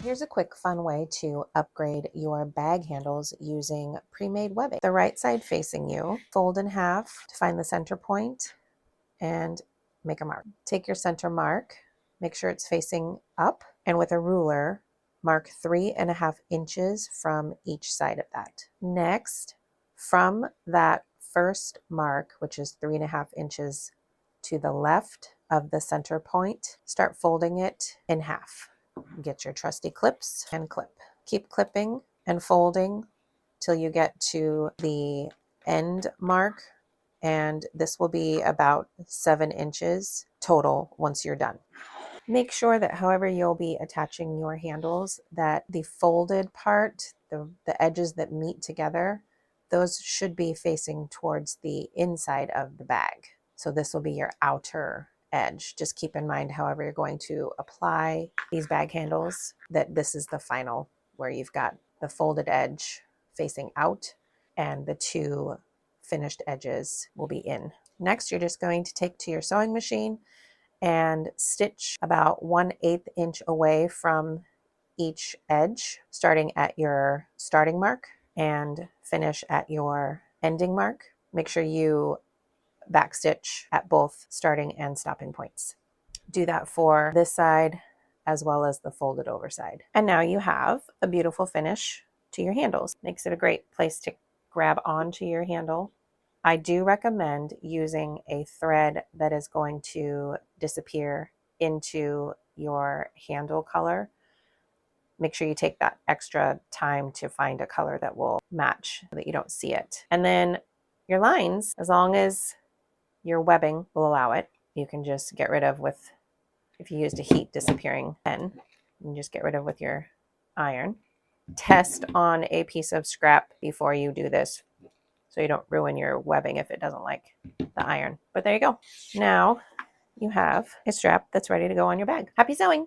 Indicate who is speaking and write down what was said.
Speaker 1: Here's a quick fun way to upgrade your bag handles using pre-made webbing. The right side facing you, fold in half to find the center point and make a mark. Take your center mark, make sure it's facing up, and with a ruler, mark 3.5 inches from each side of that. Next, from that first mark, which is 3.5 inches to the left of the center point, start folding it in half. Get your trusty clips and clip. Keep clipping and folding till you get to the end mark, and this will be about 7 inches total once you're done. Make sure that however you'll be attaching your handles, that the folded part, the edges that meet together, those should be facing towards the inside of the bag. So this will be your outer edge. Just keep in mind, however you're going to apply these bag handles, that this is the final where you've got the folded edge facing out and the two finished edges will be in. Next, you're just going to take to your sewing machine and stitch about 1/8 inch away from each edge, starting at your starting mark and finish at your ending mark. Make sure you backstitch at both starting and stopping points. Do that for this side as well as the folded over side. And now you have a beautiful finish to your handles. Makes it a great place to grab onto your handle. I do recommend using a thread that is going to disappear into your handle color. Make sure you take that extra time to find a color that will match so that you don't see it. And then your lines, as long as your webbing will allow it, you can just get rid of with, if you used a heat disappearing pen, you can just get rid of with your iron. Test on a piece of scrap before you do this, so you don't ruin your webbing if it doesn't like the iron. But there you go. Now you have a strap that's ready to go on your bag. Happy sewing!